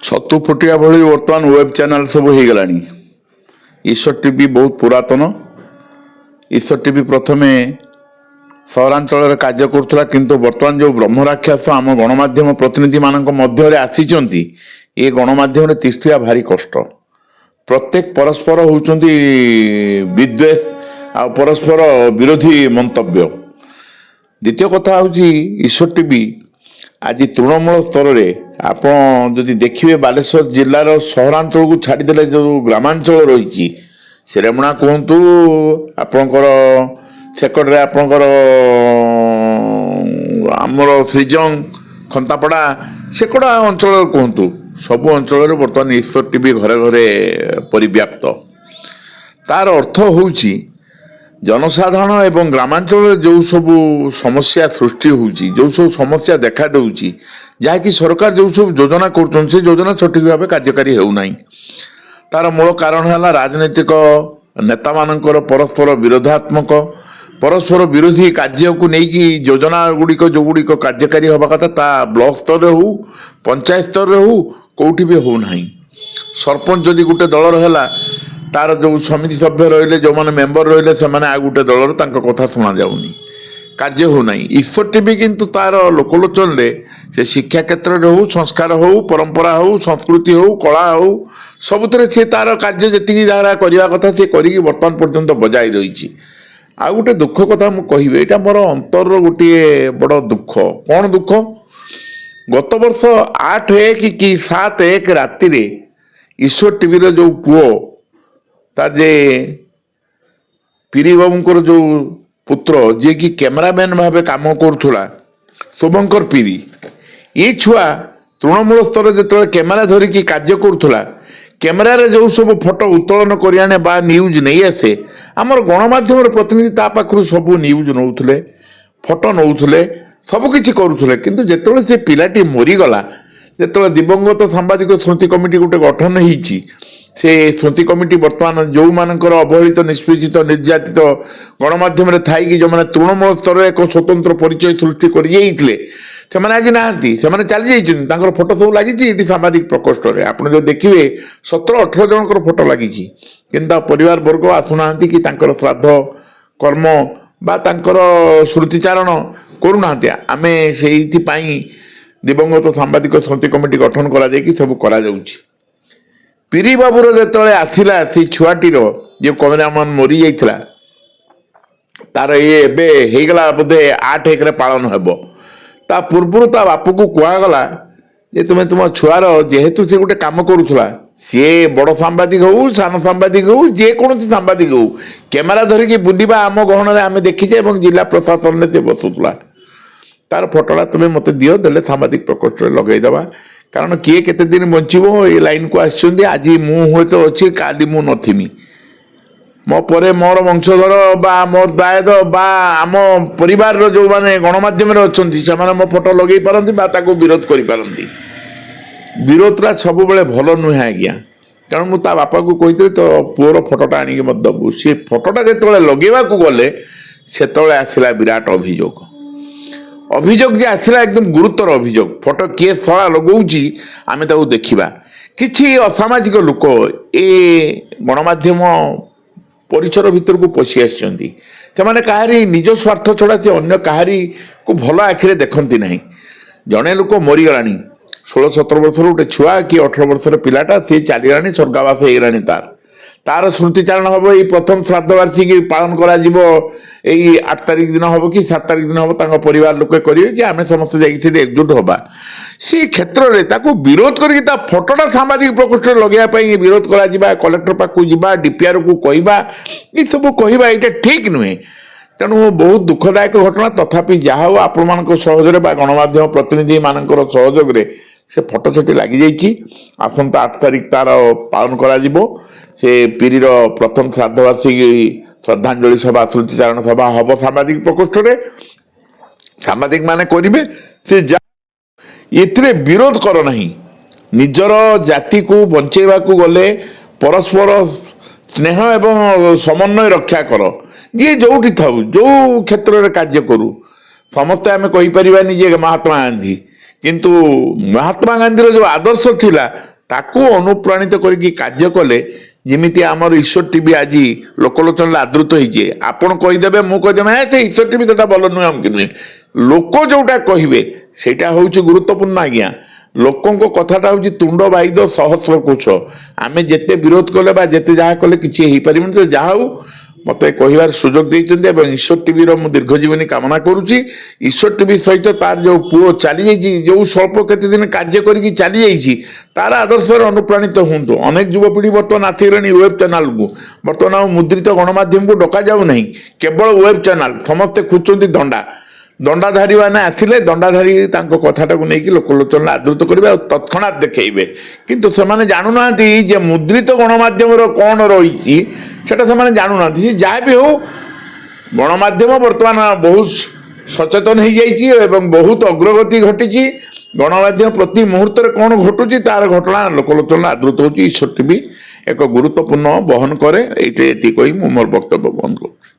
छतु फुटिया भली वर्तमान web channel सब हो गलानी। ईश्वर टीवी बहुत पुरातन। ईश्वर टीवी प्रथमे सहरांचल कार्य करुला किंतु वर्तमान जो ब्रह्म राक्षस आम गणमाध्यम प्रतिनिधि मानक मध्य आसी ये गणमाध्यम तिष्ठिया भारी कष्ट। प्रत्येक परस्पर होउचंती विद्वेष आ परस्पर विरोधी मंतव्य। द्वितीय कथा हूँ ईश्वर टीवी आज तृणमूल स्तर में आप जदि देखिए बालेश्वर जिलार सहरांचल को छाड़देले जो ग्रामांचल रही रेमुणा कहतु आपणकर सेकड़े आपणकर आमर श्रीजंग खंतापड़ा सेकड़ा अंचल कहतु सबु अंचल बर्तमान ईश्वर टीवी घरे घरे परिव्याप्त। तार अर्थ होउची जनसाधारण एवं ग्रामांचल जो सब समस्या सृष्टि होउची जो सब समस्या देखा देउची जहाँकि सरकार जो सब योजना कर योजना सठिक भाव कार्यकारी होना। तार मूल कारण है राजनैतिक नेता मानकर परस्पर विरोधात्मक परस्पर विरोधी कार्य को लेकिन योजना गुड़िक जो गुड़िक कार्यकारी हवा कथा ता ब्लॉक स्तर हो पंचायत स्तर हो कौटी भी होना। सरपंच जदि गोटे दलर है तार जो समिति सभ्य रहिले जो मैंने मेंबर रहिले से माने आ गोटे दलर तांको कथा सुना जाउनी कार्य होना। ईश्वर टीवी किंतु तार लोकलोचन से शिक्षा क्षेत्र हो संस्कार हो परंपरा हो संस्कृति हो कला हो सबुतरे से तार कार्य जी जरा करवा कथा सी कर बर्तमान पर्यंत बजाई रही। आ गोटे दुख कथा मुझे कहे यहाँ मोर अंतर गोटे बड़ दुख। कौन दुख? गत वर्ष 8/1 कि 7/1 राति ईश्वर टीवी जो पुओ ताजे पीरी बाबूर जो पुत्र जी कि कैमरामैन भाव काम करुला शुभंकर पीरी ये छुआ तृणमूल स्तर जो कैमेरा धरिकी कार्य करुला कैमेरार जो सब फोटो उत्तोलन कर बा न्यूज नहीं आसे आमर गणमाध्यम प्रतिनिधि ता पाखु सब न्यूज नौले फोटो नौले सबकि करुले किंतु जिते से पिलाटी मरीगला जो दिवंगत सांबादिक स्मृति कमिटी गोटे गठन होती से स्मृति कमिटी बर्तमान जो मानकर अवहेलित निष्पेषित निर्यातित गणमाध्यम थी जो मैंने तृणमूल स्तर एक स्वतंत्र परिचय सृष्टि कर आज नहांती से चली जाइए फोटो सब लगी सांबादिक प्रकोष्ठ में आप जो देखिए 17-18 जनकर फोटो लगी कि परिवार वर्ग आसुना कि श्राद्ध कर्म बा स्मृतिचारण करूना आम से दिवंगत सांबादिक स्मृति कमिटी गठन करा सब करा पीरी बाबूर जो आसला से छुआटीर जो कैमरामैन मरी जाता तार ये होगला बोधे 8/1 पालन हेब ता पूर्व ता बापू को कहगला जे तुम्हें तुम छुआर जेहेतु से गोटे कम करूला सी बड़ सांबादिक हो सान सांबादिक हो जेकोसी सांबादिक हो कैमेरा धरिकी बुलवा आम गहन आम देखीचे जिला प्रशासन से बसुला तार फोटोटा तुम्हें मत दियो देले सांबादिक प्रकोष्ठ लगेदेवा कारण किए केते दिन बंचबो ये लाइन को आसछन्ती आज मु तो अच्छी काली मु नथिमी मो परे मोर वंशधर बा मोर दायद बा आम परिवार जो माने गणमाध्यम अच्छा से मो फोटो लगे पारती विरोध करी विरोधटा सब बेले भल नुहे आज्ञा तेणु मुझे बापा को कही तो पुअर फोटोटा आनिक मत दबू सी फोटोटा जो लगेवा गले से आसला विराट अभियोग अभियोग जे आसला एकदम गुरुतर अभियोग फोटो किए सला लगौची आम देखा किसी असामाजिक लोक ए गणमाध्यम परिसर भीतर को पशि आसने कहारी निज स्वार्थ छड़ा से अन्य कहारी को भल आखिरे देखती ना जड़े लोक मरीगला 16-17 वर्ष गोटे छुआ कि 18 वर्षर पिलाटा सी चलीगला स्वर्गावास होगलानी तार स्मृतिचारण हम ये प्रथम श्राद्ध वार्षिकी पालन करा 8 तारिख दिन हम कि 7 तारिख दिन हम परिवार लोक करेंगे कि आम समस्त जाइए एकजुट हवा से क्षेत्र में विरोध करके फोटोटा सांबादिक प्रकोष्ठ लगे विरोध करा कलेक्टर पाक जा डीपीआर को कहवा ये सब कहवा ये ठीक नुहे। तेणु बहुत दुखदायक घटना तथापि जहाँ आपण सहयोग गणमाध्यम प्रतिनिधि मान सहयोग से फोटो सेठी लगी आसंता 8 तारिख तार पालन करा से पीरीर प्रथम श्राद्ध वार्षिकी श्रद्धांजलि सभा स्मृतिचारण सभा हम सांबादिक प्रकोष्ठ में सांबादिक माने करेंगे से ये विरोध कर ना निजर जाति को बंचेवा को गले परस्पर स्नेह एवं समन्वय रक्षा कर जी जो था जो क्षेत्र में कार्य करूँ समस्ते आम कहीपर जे महात्मा गांधी किंतु महात्मा गांधी जो आदर्श थिला ତାକୁ ଅନୁପ୍ରାଣିତ କରିକି କାର୍ଯ୍ୟ କଲେ ଯେମିତି ଆମର ଈଶ୍ୱର ଟିଭି ଆଜି ଲୋକଲୋଚନରେ ଆଦୃତ ହେଇଛି। ଆପଣ କହିଦେବେ, ମୁଁ କହିଦେବି ସେ ଈଶ୍ୱର ଟିଭି ସେଟା ଭଲ ନୁହେଁ, ଅମକି ନୁହେଁ। ଲୋକ ଯୋଉଟା କହିବେ ସେଇଟା ହଉଛି ଗୁରୁତ୍ୱପୂର୍ଣ୍ଣ ଆଜ୍ଞା। ଲୋକଙ୍କ କଥାଟା ହଉଛି ତୁଣ୍ଡ ବାଇଦ ସହସ୍ର କୋଶ। ଆମେ ଯେତେ ବିରୋଧ କଲେ ବା ଯେତେ ଯାହା କଲେ କିଛି ହେଇପାରିବନି। ତ ଯାହା ହଉ ମତେ କହିବାର ସୁଯୋଗ ଦେଇଛନ୍ତି ଏବଂ ଈଶ୍ୱର ଟିଭିର ମୁଁ ଦୀର୍ଘ ଜୀବନୀ କାମନା କରୁଛି। ଈଶ୍ୱର ଟିଭି ସହିତ ତାର ଯୋଉ ପୁଅ ଚାଲିଯାଇଛି, ଯୋଉ ସ୍ୱଳ୍ପ କେତେ ଦିନ କାର୍ଯ୍ୟ କରିକି ଚାଲିଯାଇଛି, ତାର ଆଦର୍ଶରେ ଅନୁପ୍ରାଣିତ ହୁଅନ୍ତୁ। ଅନେକ ଯୁବପିଢ଼ି ବର୍ତ୍ତମାନ ଆସିଗଲେଣି ୱେବ୍ ଚ୍ୟାନେଲକୁ। ବର୍ତ୍ତମାନ ଆଉ ମୁଦ୍ରିତ ଗଣମାଧ୍ୟମକୁ ଡକାଯାଉ ନାହିଁ, କେବଳ ୱେବ୍ ଚ୍ୟାନେଲ। ସମସ୍ତେ ଖୋଜୁଛନ୍ତି ଦଣ୍ଡାଧାରୀ ମାନେ ଆସିଲେ ଦଣ୍ଡାଧାରୀ ତାଙ୍କ କଥାଟାକୁ ନେଇକି ଲୋକଲୋଚନରେ ଆଦୃତ କରିବେ ଆଉ ତତ୍କ୍ଷଣାତ୍ ଦେଖେଇବେ। କିନ୍ତୁ ସେମାନେ ଜାଣୁନାହାନ୍ତି ଯେ ମୁଦ୍ରିତ ଗଣମାଧ୍ୟମର କ'ଣ ରହିଛି ସେଟା ସେମାନେ ଜାଣୁନାହାନ୍ତି। ଯାହା ବି ହଉ ଗଣମାଧ୍ୟମ ବର୍ତ୍ତମାନ ବହୁତ ସଚେତନ ହେଇଯାଇଛି ଏବଂ ବହୁତ ଅଗ୍ରଗତି ଘଟିଛି। ଗଣମାଧ୍ୟମ ପ୍ରତି ମୁହୂର୍ତ୍ତରେ କ'ଣ ଘଟୁଛି ତାର ଘଟଣା ଲୋକଲୋଚନରେ ଆଦୃତ ହେଉଛି। ଈଶ୍ୱର ଟିଭି ଏକ ଗୁରୁତ୍ୱପୂର୍ଣ୍ଣ ବହନ କରେ। ଏଇଠି ଏତିକି କହି ମୁଁ ମୋର ବକ୍ତବ୍ୟ ବନ୍ଦ କରୁଛି।